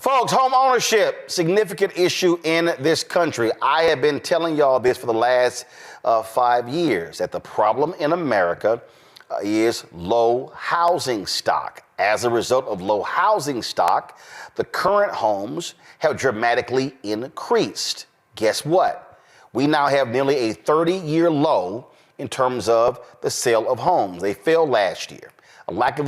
Folks, home ownership, significant issue in this country. I have been telling y'all this for the last 5 years, that the problem in America is low housing stock. As a result of low housing stock, the current homes have dramatically increased. Guess what? We now have nearly a 30-year low in terms of the sale of homes. They fell last year. A lack of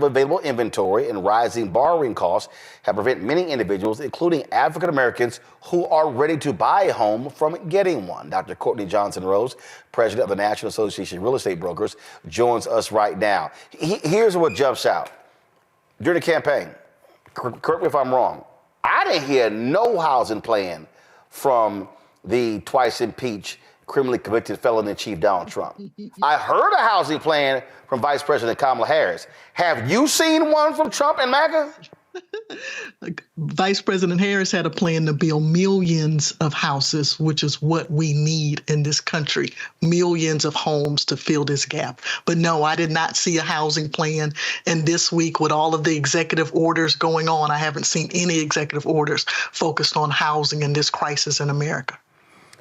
available inventory and rising borrowing costs have prevented many individuals, including African Americans, who are ready to buy a home from getting one. Dr. Courtney Johnson Rose, president of the National Association of Real Estate Brokers, joins us right now. Here's what jumps out. During the campaign, correct me if I'm wrong, I didn't hear no housing plan from the twice impeached, criminally convicted felon in chief Donald Trump. I heard a housing plan from Vice President Kamala Harris. Have you seen one from Trump and MAGA? Vice President Harris had a plan to build millions of houses, which is what we need in this country, millions of homes to fill this gap. But no, I did not see a housing plan. And this week, with all of the executive orders going on, I haven't seen any executive orders focused on housing in this crisis in America.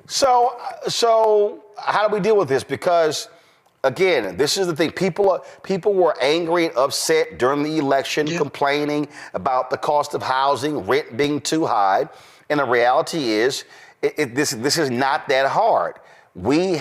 So how do we deal with this? Because, again, this is the thing. People were angry and upset during the election, complaining about the cost of housing, rent being too high. And the reality is, this is not that hard. We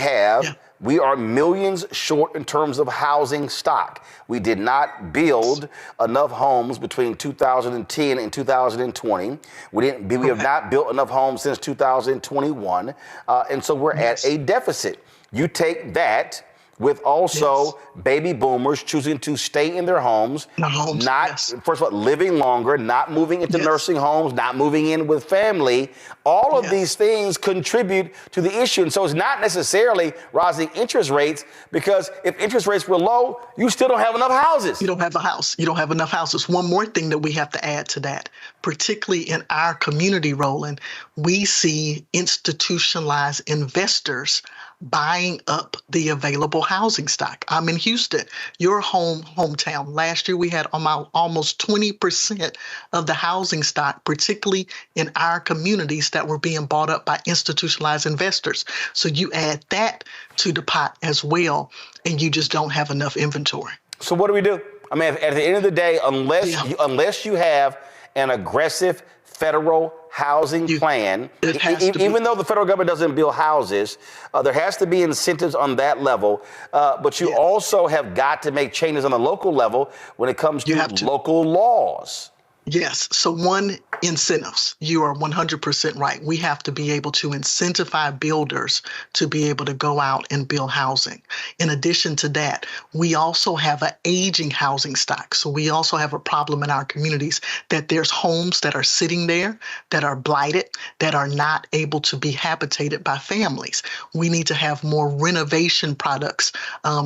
are millions short in terms of housing stock. We did not build enough homes between 2010 and 2020. We have not built enough homes since 2021. And so we're at a deficit. You take that with also baby boomers choosing to stay in their homes, first of all, living longer, not moving into nursing homes, not moving in with family. All of these things contribute to the issue. And so it's not necessarily rising interest rates, because if interest rates were low, you still don't have enough houses. You don't have a house. You don't have enough houses. One more thing that we have to add to that, particularly in our community, Roland, we see institutionalized investors buying up the available housing stock. I'm in Houston, your hometown. Last year, we had almost 20% of the housing stock, particularly in our communities, that were being bought up by institutionalized investors. So you add that to the pot as well, and you just don't have enough inventory. So what do we do? I mean, at the end of the day, unless you have an aggressive federal housing plan, even though the federal government doesn't build houses, there has to be incentives on that level. But you also have got to make changes on the local level when it comes to local laws. Yes. So one, incentives. You are 100% right. We have to be able to incentivize builders to be able to go out and build housing. In addition to that, we also have an aging housing stock. So we also have a problem in our communities that there's homes that are sitting there that are blighted, that are not able to be habitated by families. We need to have more renovation products.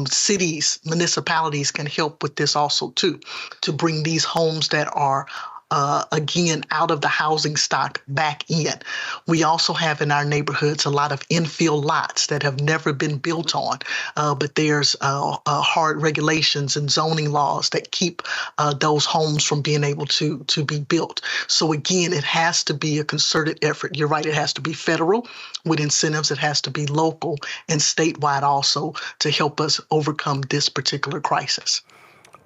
Cities, municipalities can help with this also too, to bring these homes that are again, out of the housing stock back in. We also have in our neighborhoods a lot of infill lots that have never been built on, but there's hard regulations and zoning laws that keep those homes from being able to be built. So again, it has to be a concerted effort. You're right, it has to be federal with incentives. It has to be local and statewide also to help us overcome this particular crisis.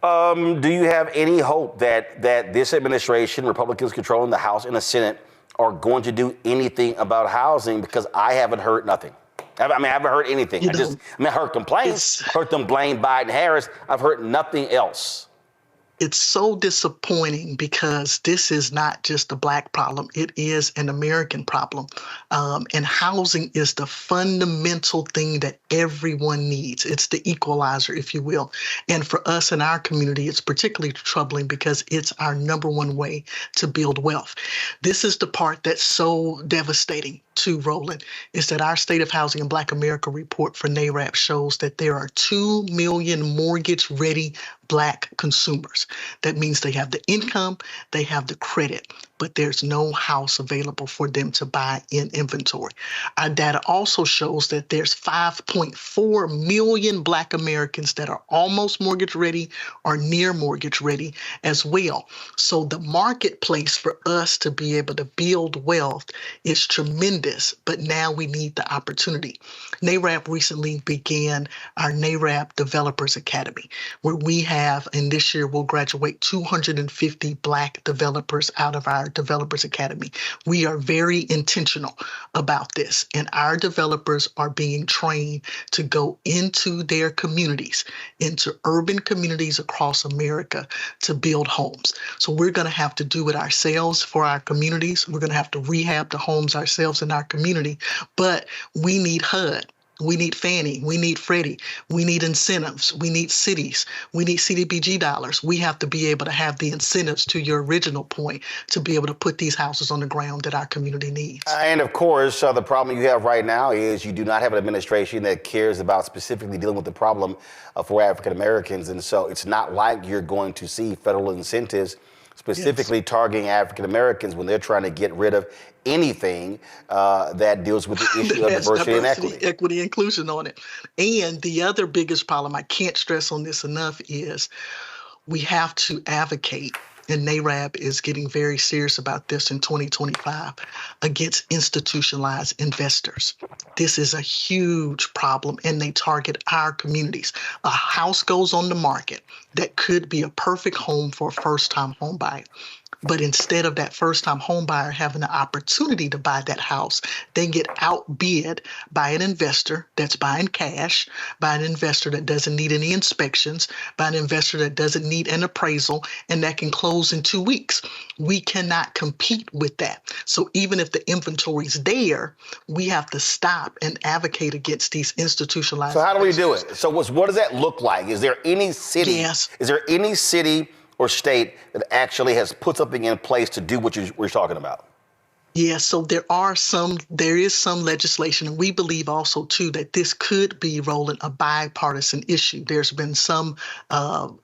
Do you have any hope that this administration, Republicans controlling the House and the Senate, are going to do anything about housing? Because I haven't heard nothing. I mean, I haven't heard anything. I heard complaints, heard them blame Biden-Harris. I've heard nothing else. It's so disappointing because this is not just a Black problem. It is an American problem. And housing is the fundamental thing that everyone needs. It's the equalizer, if you will. And for us in our community, it's particularly troubling because it's our number one way to build wealth. This is the part that's so devastating to Roland, is that our State of Housing and Black America report for NARAP shows that there are 2 million mortgage-ready Black consumers. That means they have the income, they have the credit but there's no house available for them to buy in inventory. Our data also shows that there's 5.4 million Black Americans that are almost mortgage ready or near mortgage ready as well. So the marketplace for us to be able to build wealth is tremendous, but now we need the opportunity. NARAB recently began our NARAB Developers Academy, where we have, and this year we'll graduate 250 Black developers out of our Developers Academy. We are very intentional about this, and our developers are being trained to go into their communities, into urban communities across America to build homes. So we're going to have to do it ourselves for our communities. We're going to have to rehab the homes ourselves in our community, but we need HUD. We need Fannie, we need Freddie, we need incentives, we need cities, we need CDBG dollars. We have to be able to have the incentives, to your original point, to be able to put these houses on the ground that our community needs. And of course, the problem you have right now is you do not have an administration that cares about specifically dealing with the problem for African Americans. And so it's not like you're going to see federal incentives specifically targeting African Americans when they're trying to get rid of anything that deals with the issue of diversity and equity. Equity, inclusion on it. And the other biggest problem, I can't stress on this enough, is we have to advocate, and NARAB is getting very serious about this in 2025, against institutionalized investors. This is a huge problem, and they target our communities. A house goes on the market that could be a perfect home for a first-time home buyer. But instead of that first-time home buyer having the opportunity to buy that house, they get outbid by an investor that's buying cash, by an investor that doesn't need any inspections, by an investor that doesn't need an appraisal, and that can close in 2 weeks. We cannot compete with that. So even if the inventory is there, we have to stop and advocate against these institutionalized. So how do we do it? So what does that look like? Is there any city? Yes. Is there any city or state that actually has put something in place to do what we're talking about? Yeah, so there is some legislation, and we believe also too that this could be, Roland, a bipartisan issue. There's been some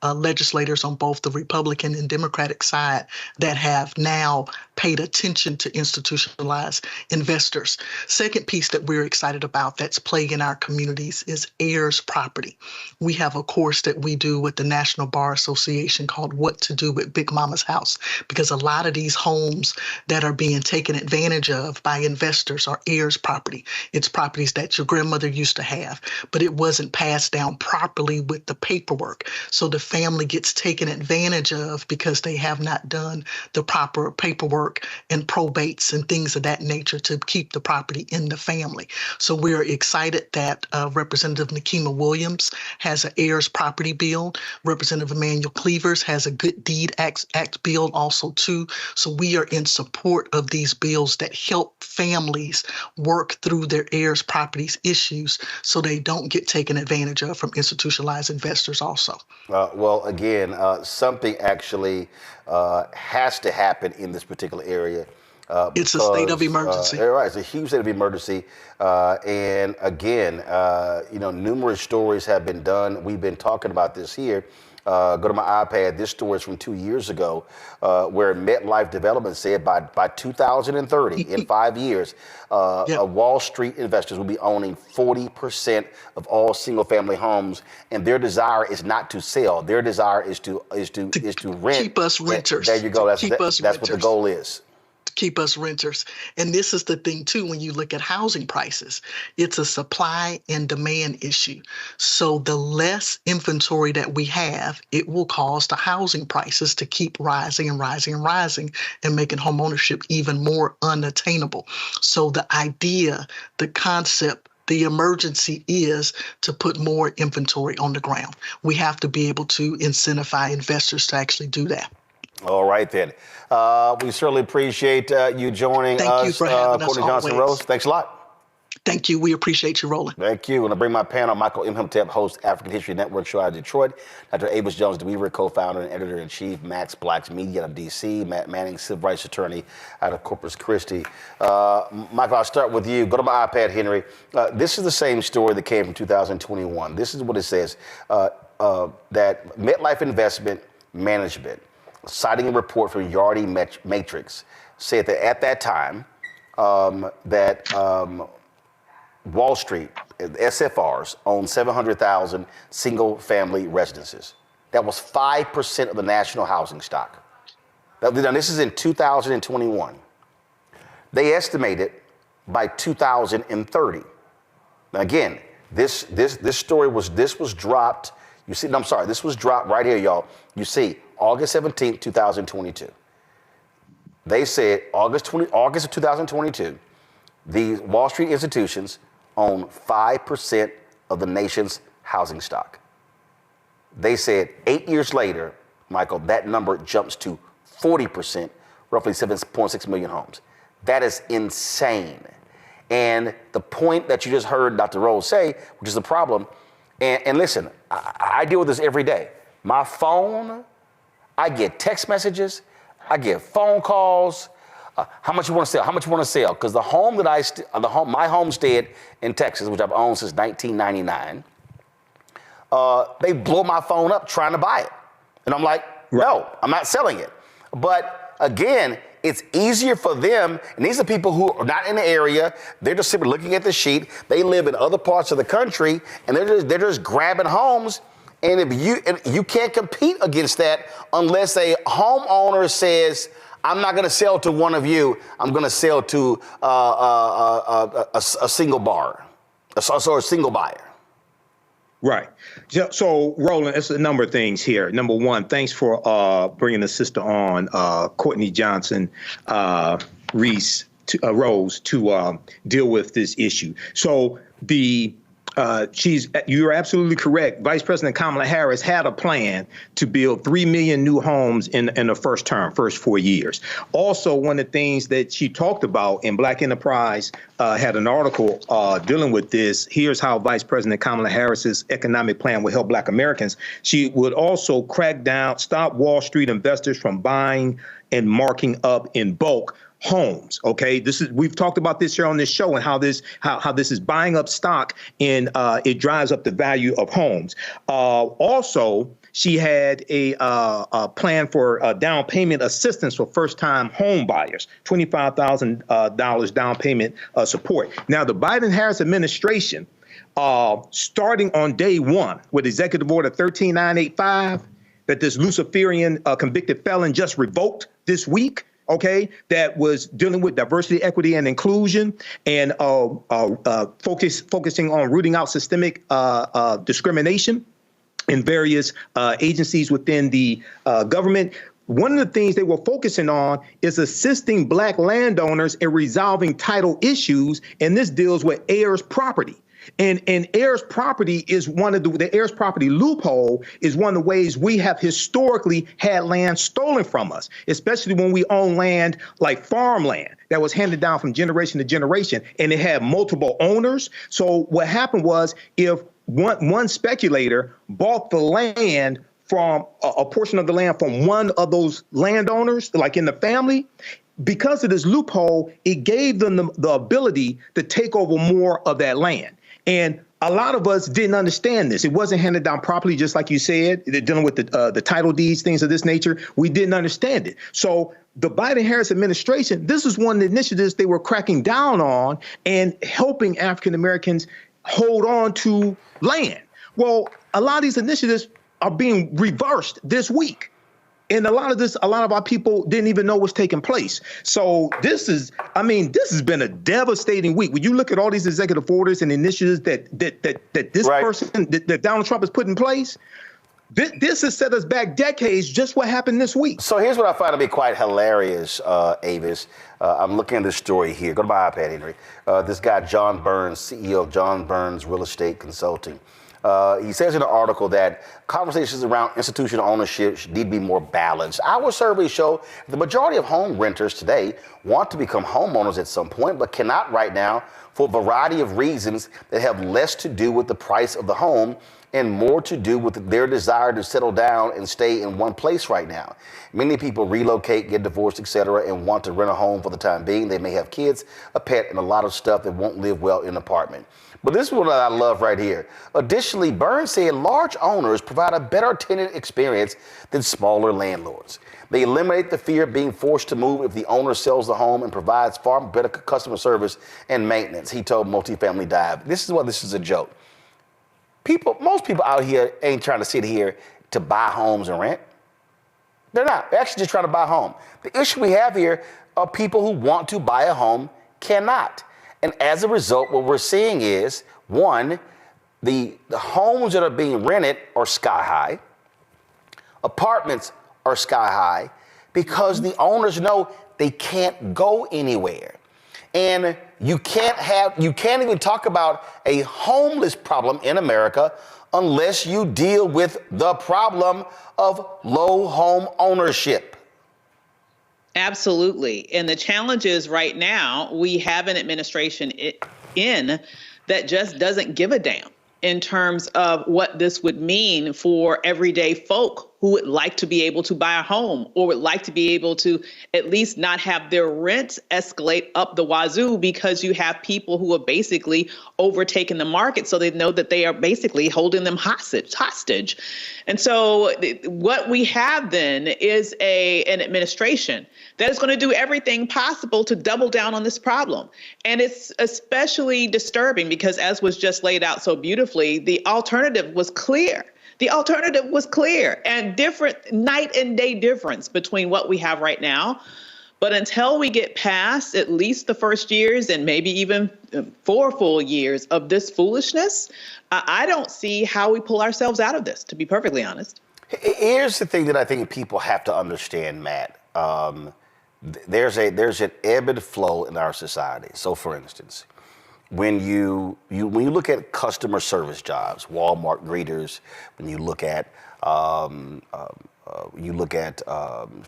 legislators on both the Republican and Democratic side that have now paid attention to institutionalized investors. Second piece that we're excited about that's plaguing our communities is heirs property. We have a course that we do with the National Bar Association called What to Do with Big Mama's House, because a lot of these homes that are being taken advantage of by investors are heirs property. It's properties that your grandmother used to have, but it wasn't passed down properly with the paperwork. So the family gets taken advantage of because they have not done the proper paperwork and probates and things of that nature to keep the property in the family. So we're excited that Representative Nikema Williams has an heirs property bill. Representative Emmanuel Cleavers has a Good Deed Act bill also too. So we are in support of these bills that help families work through their heirs properties issues so they don't get taken advantage of from institutionalized investors also. Well, again, something actually has to happen in this particular area. It's a state of emergency. Right, it's a huge state of emergency. And again, numerous stories have been done. We've been talking about this here. Go to my iPad. This story is from 2 years ago, where MetLife Development said by 2030, in 5 years, Wall Street investors will be owning 40% of all single-family homes, and their desire is not to sell. Their desire is to rent. Keep us renters. There you go. That's what the goal is. Keep us renters. And this is the thing too, when you look at housing prices, it's a supply and demand issue. So the less inventory that we have, it will cause the housing prices to keep rising and rising and rising, and making homeownership even more unattainable. So the idea, the concept, the emergency is to put more inventory on the ground. We have to be able to incentivize investors to actually do that. All right, then. We certainly appreciate you joining us. Thank you for having us. Courtney Johnson Rose. Thanks a lot. Thank you. We appreciate you, Roland. Thank you. And I bring my panel, Michael M. Hemtep, host, African History Network show out of Detroit. Dr. Avis Jones-DeWeaver, co-founder and editor-in-chief, Max Black's Media out of D.C., Matt Manning, civil rights attorney out of Corpus Christi. Michael, I'll start with you. Go to my iPad, Henry. This is the same story that came from 2021. This is what it says, that MetLife Investment Management citing a report from Yardi Matrix, said that at that time, Wall Street, SFRs, owned 700,000 single-family residences. That was 5% of the national housing stock. Now, this is in 2021. They estimated by 2030. Now, again, this story was dropped. You see, I'm sorry, this was dropped right here, y'all. You see, August 17th, 2022. They said August of 2022, these Wall Street institutions own 5% of the nation's housing stock. They said 8 years later, Michael, that number jumps to 40%, roughly 7.6 million homes. That is insane. And the point that you just heard Dr. Rose say, which is the problem, and listen, I deal with this every day. My phone, I get text messages, I get phone calls. How much you want to sell? How much you want to sell? Because the home that my homestead in Texas, which I've owned since 1999, they blow my phone up trying to buy it. And I'm like, no, I'm not selling it. But again, it's easier for them, and these are people who are not in the area. They're just simply looking at the sheet. They live in other parts of the country, and they're just grabbing homes. And if you can't compete against that unless a homeowner says, I'm not going to sell to one of you. I'm going to sell to a single buyer. A single buyer. Right. So, Roland, it's a number of things here. Number one, thanks for bringing the sister on, Courtney Johnson Rose, to deal with this issue. So you're absolutely correct. Vice President Kamala Harris had a plan to build 3 million new homes in the first 4 years. Also, one of the things that she talked about in Black Enterprise had an article dealing with this. Here's how Vice President Kamala Harris's economic plan would help Black Americans. She would also crack down, stop Wall Street investors from buying and marking up in bulk homes. OK, we've talked about this here on this show and how this is buying up stock and it drives up the value of homes. Also, she had a plan for down payment assistance for first-time home buyers, $25,000 down payment support. Now, the Biden-Harris administration, starting on day one with Executive Order 13985, that this Luciferian convicted felon just revoked this week. OK, that was dealing with diversity, equity, and inclusion, and focusing on rooting out systemic discrimination in various agencies within the government. One of the things they were focusing on is assisting Black landowners in resolving title issues, and this deals with heirs' property. And heirs property is one of the heirs property loophole is one of the ways we have historically had land stolen from us, especially when we own land like farmland that was handed down from generation to generation, and it had multiple owners. So what happened was if one speculator bought the land from a portion of the land from one of those landowners, like in the family, because of this loophole, it gave them the ability to take over more of that land. And a lot of us didn't understand this. It wasn't handed down properly, just like you said. They're dealing with the title deeds, things of this nature. We didn't understand it. So the Biden-Harris administration, this is one of the initiatives they were cracking down on and helping African Americans hold on to land. Well, a lot of these initiatives are being reversed this week. And a lot of our people didn't even know what's taking place. So this has been a devastating week. When you look at all these executive orders and initiatives that this person, that Donald Trump has put in place, this has set us back decades, just what happened this week. So here's what I find to be quite hilarious, Avis. I'm looking at this story here. Go to my iPad, Henry. This guy, John Burns, CEO of John Burns Real Estate Consulting. He says in the article that conversations around institutional ownership need to be more balanced. Our surveys show the majority of home renters today want to become homeowners at some point, but cannot right now for a variety of reasons that have less to do with the price of the home and more to do with their desire to settle down and stay in one place right now. Many people relocate, get divorced, etc., and want to rent a home for the time being. They may have kids, a pet, and a lot of stuff that won't live well in an apartment. But this is what I love right here. Additionally, Burns said large owners provide a better tenant experience than smaller landlords. They eliminate the fear of being forced to move if the owner sells the home and provides far better customer service and maintenance, he told Multifamily Dive. This is a joke. Most people out here ain't trying to sit here to buy homes and rent. They're not. They're actually just trying to buy a home. The issue we have here are people who want to buy a home cannot. And as a result, what we're seeing is, one, the homes that are being rented are sky high. Apartments are sky high because the owners know they can't go anywhere. And you can't even talk about a homeless problem in America unless you deal with the problem of low home ownership. Absolutely. And the challenge is right now, we have an administration in that just doesn't give a damn in terms of what this would mean for everyday folk who would like to be able to buy a home or would like to be able to at least not have their rents escalate up the wazoo, because you have people who are basically overtaking the market. So they know that they are basically holding them hostage. And so what we have then is an administration that is going to do everything possible to double down on this problem. And it's especially disturbing because, as was just laid out so beautifully, the alternative was clear. The alternative was clear and different, night and day difference between what we have right now. But until we get past at least the first years and maybe even 4 full years of this foolishness, I don't see how we pull ourselves out of this, to be perfectly honest. Here's the thing that I think people have to understand, Matt. There's an ebb and flow in our society. So, for instance, when you look at customer service jobs, Walmart greeters, when you look at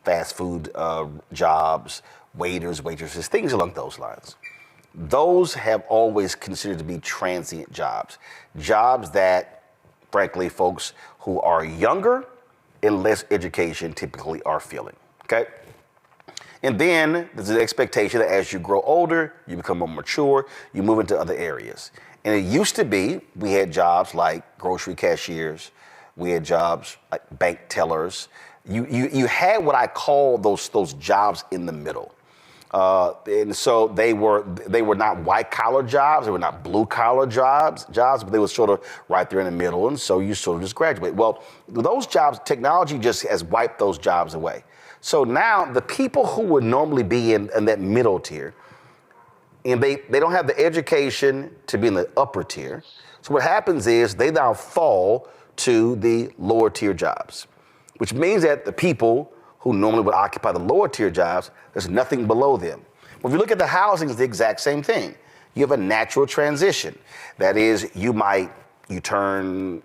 fast food jobs, waiters, waitresses, things along those lines, those have always considered to be transient jobs that, frankly, folks who are younger and less education typically are filling. Okay. And then there's an expectation that as you grow older, you become more mature, you move into other areas. And it used to be, we had jobs like grocery cashiers, we had jobs like bank tellers. You had what I call those jobs in the middle. And so they were not white collar jobs, they were not blue collar jobs, but they were sort of right there in the middle. And so you sort of just graduate. Well, those jobs, technology just has wiped those jobs away. So now the people who would normally be in that middle tier, and they don't have the education to be in the upper tier. So what happens is they now fall to the lower tier jobs, which means that the people who normally would occupy the lower tier jobs, there's nothing below them. Well, if you look at the housing, it's the exact same thing. You have a natural transition. That is, you turn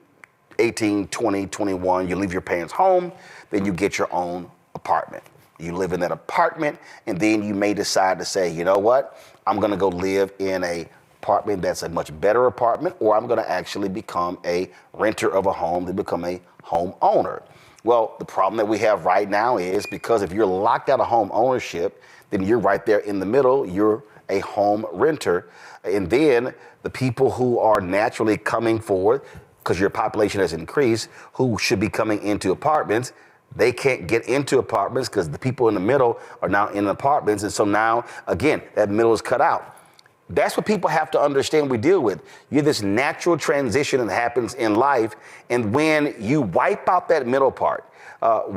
18, 20, 21, you leave your parents' home, then you get your own apartment. You live in that apartment, and then you may decide to say, you know what, I'm gonna go live in a apartment that's a much better apartment, or I'm gonna actually become a renter of a home to become a home owner. Well, the problem that we have right now is because if you're locked out of home ownership, then you're right there in the middle, you're a home renter. And then the people who are naturally coming forward, because your population has increased, who should be coming into apartments, they can't get into apartments because the people in the middle are now in apartments. And so now, again, that middle is cut out. That's what people have to understand we deal with. You have this natural transition that happens in life. And when you wipe out that middle part, or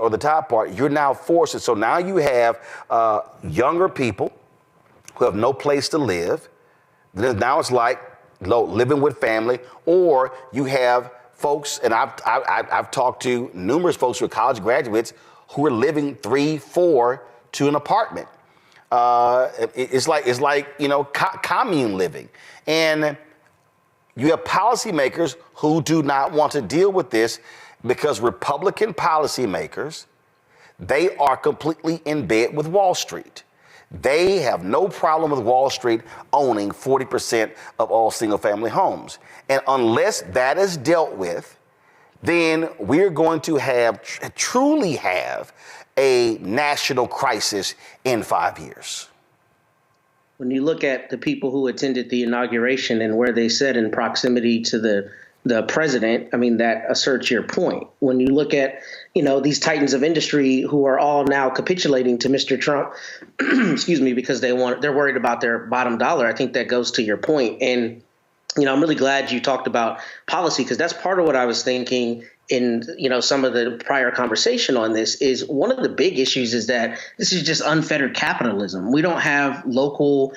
the top part, you're now forced. And so now you have younger people who have no place to live. Now it's like living with family, or you have folks, and I've talked to numerous folks who are college graduates who are living 3-4 to an apartment. It's like commune living, and you have policymakers who do not want to deal with this because Republican policymakers, they are completely in bed with Wall Street. They have no problem with Wall Street owning 40% of all single-family homes. And unless that is dealt with, then we're going to truly have a national crisis in 5 years. When you look at the people who attended the inauguration and where they sat in proximity to the president, I mean, that asserts your point. When you look at, these titans of industry who are all now capitulating to Mr. Trump, excuse me, because they're worried about their bottom dollar, I think that goes to your point. And, I'm really glad you talked about policy, because that's part of what I was thinking in, some of the prior conversation on this. Is one of the big issues is that this is just unfettered capitalism. We don't have local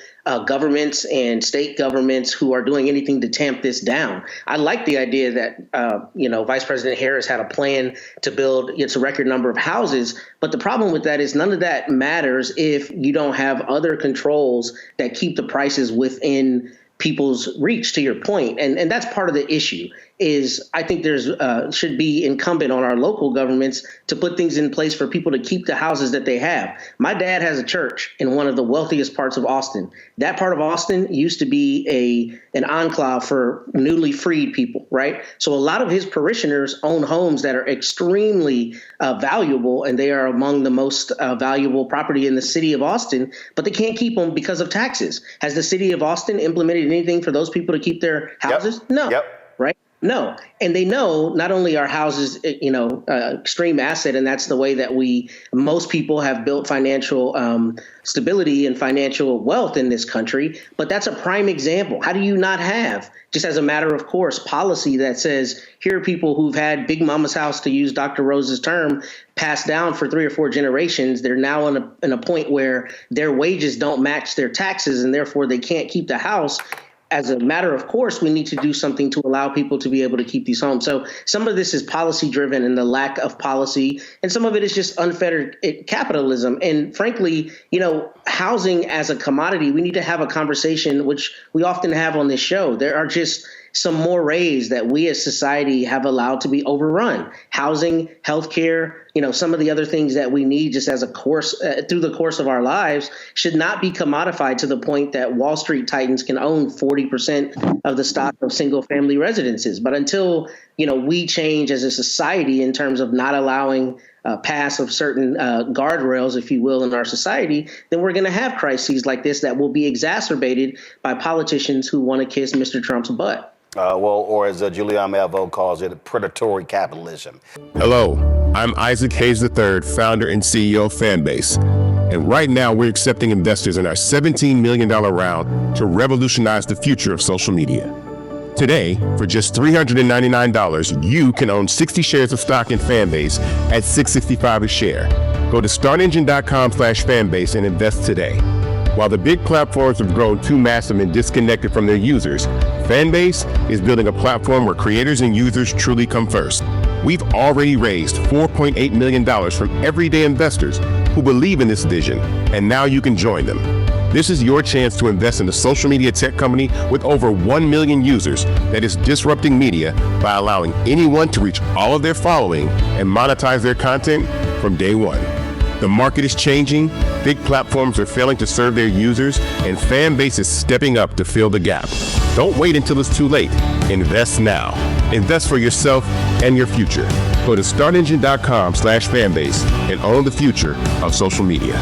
governments and state governments who are doing anything to tamp this down. I like the idea that, Vice President Harris had a plan to build a record number of houses. But the problem with that is none of that matters if you don't have other controls that keep the prices within people's reach, to your point. And that's part of the issue. Is I think there's should be incumbent on our local governments to put things in place for people to keep the houses that they have. My dad has a church in one of the wealthiest parts of Austin. That part of Austin used to be an enclave for newly freed people, right? So a lot of his parishioners own homes that are extremely valuable, and they are among the most valuable property in the city of Austin, but they can't keep them because of taxes. Has the city of Austin implemented anything for those people to keep their houses? Yep. No. Yep. Right? No. And they know not only are houses, extreme asset, and that's the way that most people have built financial stability and financial wealth in this country, but that's a prime example. How do you not have, just as a matter of course, policy that says here are people who've had Big Mama's house, to use Dr. Rose's term, passed down for 3 or 4 generations. They're now in a point where their wages don't match their taxes, and therefore they can't keep the house. As a matter of course, we need to do something to allow people to be able to keep these homes. So some of this is policy driven and the lack of policy, and some of it is just unfettered capitalism. And frankly, housing as a commodity, we need to have a conversation, which we often have on this show. There are just some mores that we as society have allowed to be overrun. Housing, healthcare, some of the other things that we need just as a course through the course of our lives should not be commodified to the point that Wall Street titans can own 40% of the stock of single family residences. But until, we change as a society in terms of not allowing pass of certain guardrails, if you will, in our society, then we're going to have crises like this that will be exacerbated by politicians who want to kiss Mr. Trump's butt. Or as Julian Melville calls it, predatory capitalism. Hello, I'm Isaac Hayes III, founder and CEO of Fanbase. And right now we're accepting investors in our $17 million round to revolutionize the future of social media. Today, for just $399, you can own 60 shares of stock in Fanbase at $665 a share. Go to startengine.com/fanbase and invest today. While the big platforms have grown too massive and disconnected from their users, Fanbase is building a platform where creators and users truly come first. We've already raised $4.8 million from everyday investors who believe in this vision, and now you can join them. This is your chance to invest in a social media tech company with over 1 million users that is disrupting media by allowing anyone to reach all of their following and monetize their content from day one. The market is changing, big platforms are failing to serve their users, and Fanbase is stepping up to fill the gap. Don't wait until it's too late. Invest now. Invest for yourself and your future. Go to startengine.com/fanbase and own the future of social media.